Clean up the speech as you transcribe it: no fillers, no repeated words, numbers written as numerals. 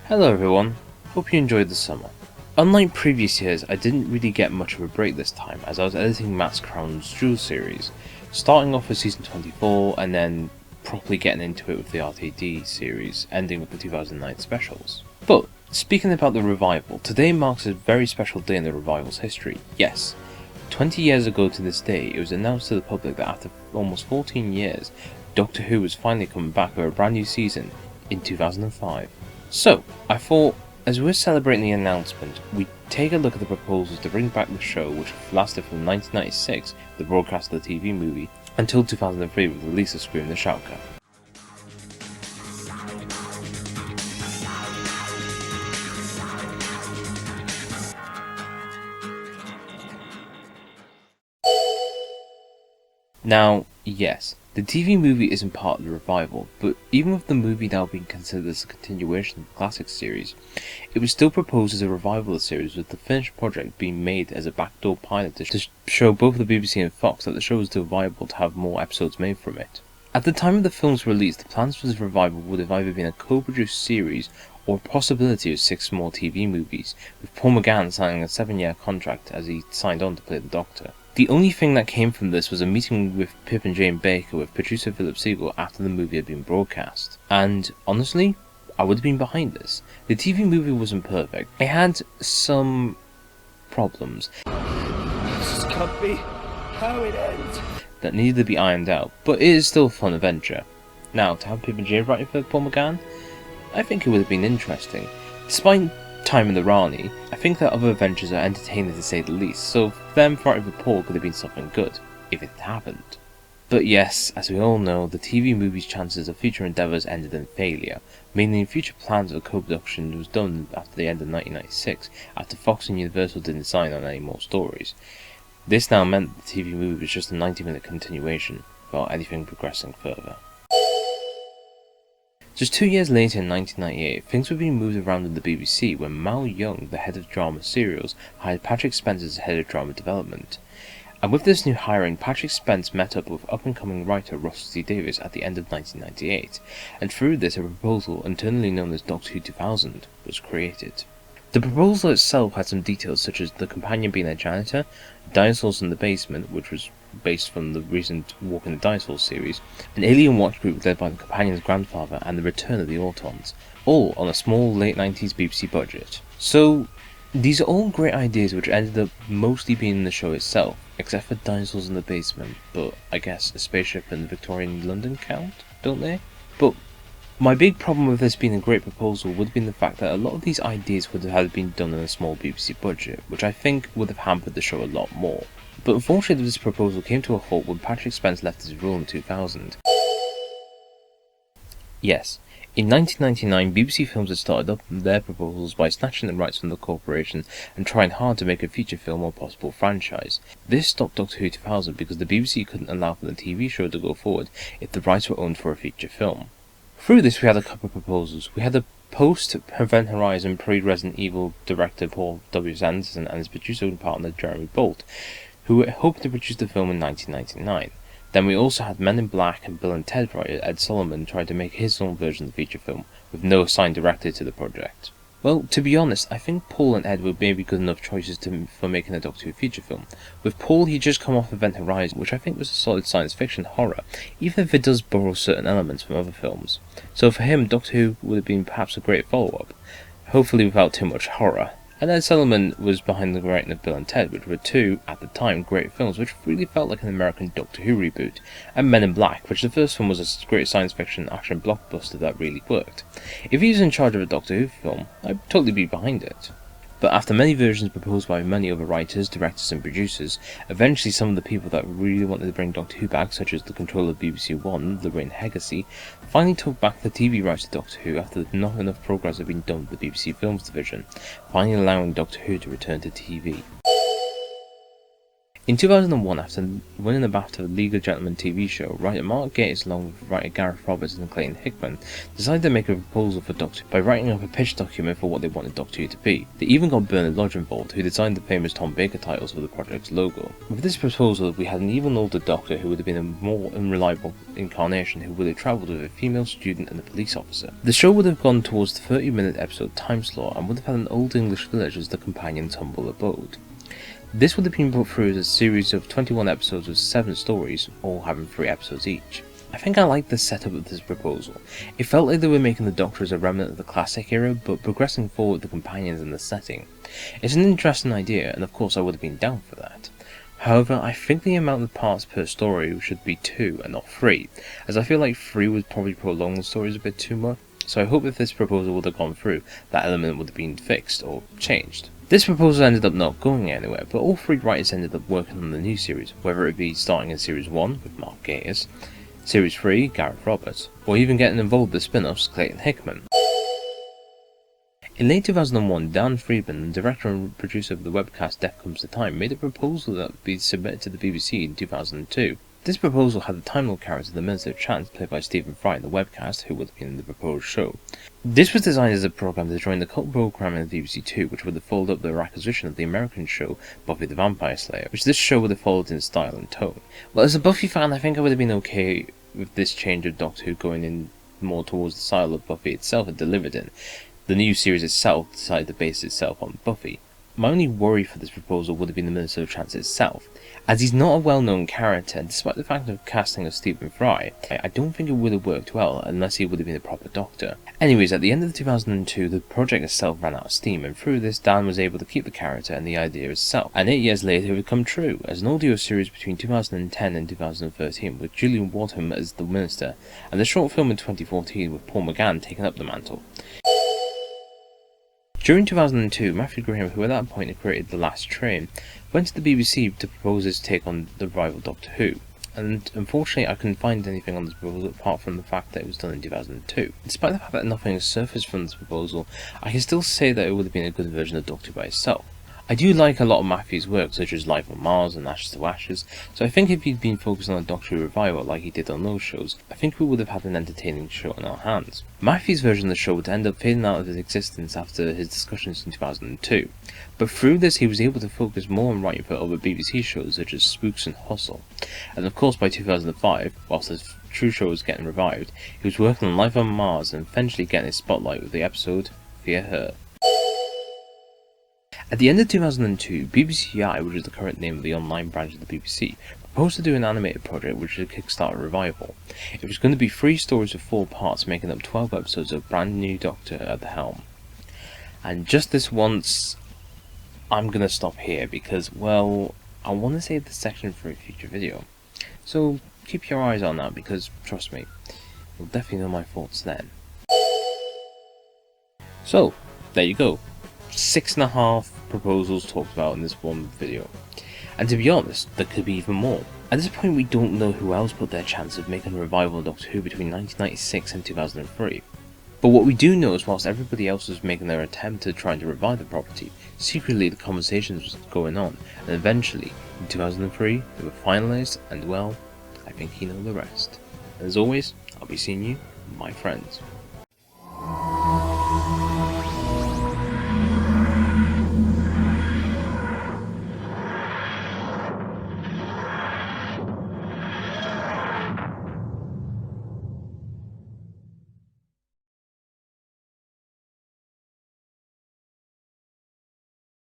Hello everyone, hope you enjoyed the summer. Unlike previous years, I didn't really get much of a break this time as I was editing Matt's Crown's Jewel series, starting off with season 24 and then properly getting into it with the RTD series, ending with the 2009 specials. But, speaking about the revival, today marks a very special day in the revival's history. Yes, 20 years ago to this day, it was announced to the public that after almost 14 years, Doctor Who was finally coming back with a brand new season in 2005. So, I thought, as we're celebrating the announcement, we'd take a look at the proposals to bring back the show, which lasted from 1996, the broadcast of the TV movie, until 2003 with the release of Scream the Shalka. Now, yes, the TV movie isn't part of the revival, but even with the movie now being considered as a continuation of the classic series, it was still proposed as a revival of the series, with the finished project being made as a backdoor pilot to show both the BBC and Fox that the show was still viable to have more episodes made from it. At the time of the film's release, the plans for this revival would have either been a co-produced series or a possibility of 6 more TV movies, with Paul McGann signing a 7-year contract as he signed on to play the Doctor. The only thing that came from this was a meeting with Pip and Jane Baker with producer Philip Siegel after the movie had been broadcast. And honestly, I would have been behind this. The TV movie wasn't perfect. It had some problems. This can't be how it ends. That needed to be ironed out, but it is still a fun adventure. Now, to have Pip and Jane writing for Paul McGann, I think it would have been interesting. Despite time in the Rani, I think that other adventures are entertaining to say the least, so them fighting for Paul could have been something good, if it had happened. But yes, as we all know, the TV movie's chances of future endeavours ended in failure, meaning future plans of co-production was done after the end of 1996, after Fox and Universal didn't sign on any more stories. This now meant that the TV movie was just a 90-minute continuation, without anything progressing further. Just 2 years later in 1998, things were being moved around in the BBC when Mal Young, the head of drama serials, hired Patrick Spence as head of drama development. And with this new hiring, Patrick Spence met up with up-and-coming writer Russell T Davies at the end of 1998, and through this a proposal, internally known as Doctor Who 2000, was created. The proposal itself had some details such as the companion being a janitor, dinosaurs in the basement, which was based from the recent Walk in the Dinosaurs series, an alien watch group led by the companion's grandfather, and the return of the Autons, all on a small late 90s BBC budget. So, these are all great ideas which ended up mostly being in the show itself, except for dinosaurs in the basement, but I guess a spaceship in Victorian London count, don't they? But my big problem with this being a great proposal would have been the fact that a lot of these ideas would have been done in a small BBC budget, which I think would have hampered the show a lot more. But unfortunately this proposal came to a halt when Patrick Spence left his role in 2000. Yes, in 1999 BBC Films had started up their proposals by snatching the rights from the corporation and trying hard to make a feature film or possible franchise. This stopped Doctor Who 2000 because the BBC couldn't allow for the TV show to go forward if the rights were owned for a feature film. Through this we had a couple of proposals. We had the post-Event Horizon pre-Resident Evil director Paul W. Sanderson and his producer partner Jeremy Bolt, who were hoping to produce the film in 1999. Then we also had Men in Black and Bill and Ted writer Ed Solomon try to make his own version of the feature film, with no assigned director to the project. Well, to be honest, I think Paul and Ed were maybe good enough choices for making a Doctor Who feature film. With Paul, he'd just come off Event Horizon, which I think was a solid science fiction horror, even if it does borrow certain elements from other films. So for him, Doctor Who would have been perhaps a great follow-up, hopefully without too much horror. And Ed Solomon was behind the writing of Bill and Ted, which were two, at the time, great films which really felt like an American Doctor Who reboot, and Men in Black, which the first film was a great science fiction action blockbuster that really worked. If he was in charge of a Doctor Who film, I'd totally be behind it. But after many versions proposed by many other writers, directors and producers, eventually some of the people that really wanted to bring Doctor Who back, such as the controller of BBC One, Lorraine Heggessy, finally took back the TV rights to Doctor Who after not enough progress had been done with the BBC Films division, finally allowing Doctor Who to return to TV. In 2001, after winning the BAFTA League of Gentlemen TV show, writer Mark Gatiss, along with writer Gareth Roberts and Clayton Hickman, decided to make a proposal for Doctor Who by writing up a pitch document for what they wanted Doctor Who to be. They even got Bernard Lodge involved, who designed the famous Tom Baker titles for the project's logo. With this proposal, we had an even older Doctor who would have been a more unreliable incarnation who would have travelled with a female student and a police officer. The show would have gone towards the 30-minute episode time slot and would have had an old English village as the companion's humble abode. This would have been put through as a series of 21 episodes with 7 stories, all having 3 episodes each. I think I liked the setup of this proposal. It felt like they were making the Doctor as a remnant of the classic era, but progressing forward the companions and the setting. It's an interesting idea, and of course I would have been down for that. However, I think the amount of parts per story should be 2 and not 3, as I feel like 3 would probably prolong the stories a bit too much, so I hope if this proposal would have gone through, that element would have been fixed or changed. This proposal ended up not going anywhere, but all 3 writers ended up working on the new series, whether it be starting in Series 1 with Mark Gatiss, Series 3, Gareth Roberts, or even getting involved with the spin-offs, Clayton Hickman. In late 2001, Dan Friedman, the director and producer of the webcast Death Comes to Time, made a proposal that would be submitted to the BBC in 2002. This proposal had the Time Lord character the Minister of Chance, played by Stephen Fry in the webcast, who would have been in the proposed show. This was designed as a programme to join the cult programme in the BBC Two, which would have followed up their acquisition of the American show Buffy the Vampire Slayer, which this show would have followed in style and tone. Well, as a Buffy fan, I think I would have been okay with this change of Doctor Who going in more towards the style of Buffy itself had delivered in. The new series itself decided to base itself on Buffy. My only worry for this proposal would have been the Minister of Chance itself, as he's not a well-known character, and despite the fact of casting of Stephen Fry, I don't think it would have worked well unless he would have been a proper Doctor. Anyways, at the end of 2002, the project itself ran out of steam, and through this Dan was able to keep the character and the idea itself, and 8 years later it would come true, as an audio series between 2010 and 2013 with Julian Wadham as the Minister, and a short film in 2014 with Paul McGann taking up the mantle. During 2002, Matthew Graham, who at that point had created The Last Train, went to the BBC to propose his take on the rival Doctor Who, and unfortunately I couldn't find anything on this proposal apart from the fact that it was done in 2002. Despite the fact that nothing has surfaced from this proposal, I can still say that it would have been a good version of Doctor Who by itself. I do like a lot of Matthew's work, such as Life on Mars and Ashes to Ashes, so I think if he'd been focused on a Doctor Who revival like he did on those shows, I think we would have had an entertaining show on our hands. Matthew's version of the show would end up fading out of his existence after his discussions in 2002, but through this he was able to focus more on writing for other BBC shows such as Spooks and Hustle, and of course by 2005, whilst the true show was getting revived, he was working on Life on Mars and eventually getting his spotlight with the episode Fear Her. At the end of 2002, BBCi, which is the current name of the online branch of the BBC, proposed to do an animated project which would kickstart a revival. It was going to be 3 stories with 4 parts, making up 12 episodes of Brand New Doctor at the helm. And just this once, I'm going to stop here because, well, I want to save this section for a future video. So keep your eyes on that because, trust me, you'll definitely know my thoughts then. So, there you go. 6.5 proposals talked about in this one video, and to be honest, there could be even more. At this point we don't know who else put their chance of making a revival of Doctor Who between 1996 and 2003, but what we do know is whilst everybody else was making their attempt to try to revive the property, secretly the conversations was going on, and eventually, in 2003, they were finalised, and well, I think you know the rest. And as always, I'll be seeing you, my friends.